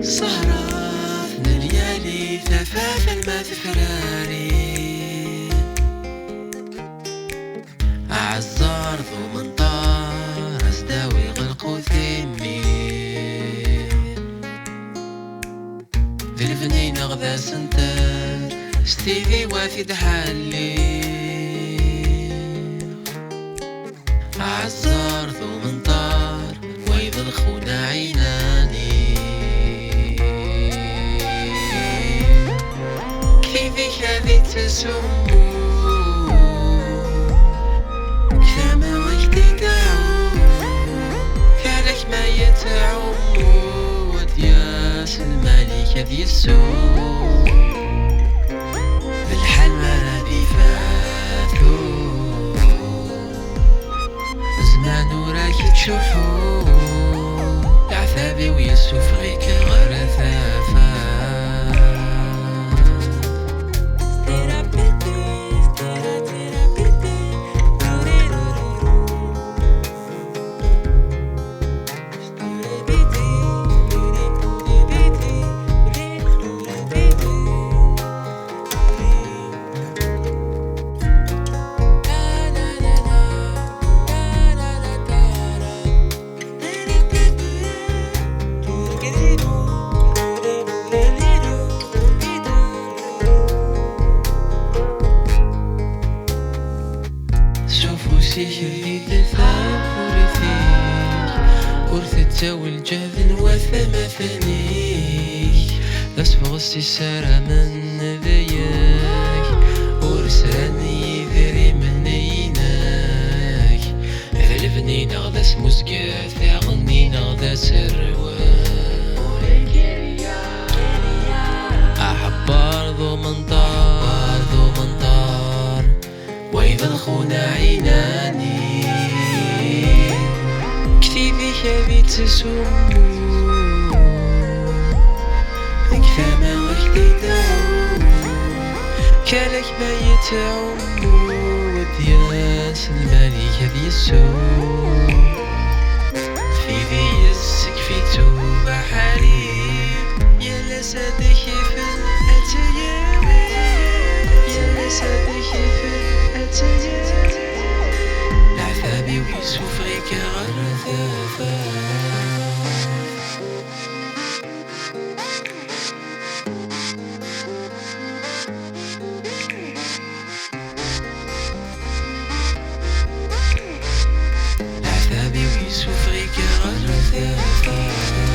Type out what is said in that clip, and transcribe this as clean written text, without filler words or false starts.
سهراتنا ليالي ثفافا ما تفراري عالزار ذو منطار أزداوي غلق ثمي ذي الفنين غدا سنتر ستيفي وافد حالي عالزار ذو منطار ويض الخونا عيناني كيفك هذي تسمو كما وجدي دعو كالك ما يتعمو ودياس الملك ذي السوق بالحال ما ردي فاتو زمان وراك تشوحو العذابي ويسوف غيك غرثافا سيخلي ثلاثة ورثت والجهد وثما ثانيك أسبغ السيسارة من ذيك ورساني ذري من يناك الفنين غدا سمسكات غنين غدا سروان أحبار ذو منطار ذو منطار وإذا الخونا عيناني كتيبي هذي تسمو كفى ما وحدي دعو كالك ما يتعمو ودياس الملك هذي السوق في ذي يسك في توبة حالي يا لسادك في الأتيامي يا لسادك في العذابي ويسوف غيك غرثافا العذابي ويسوف غيك غرثافا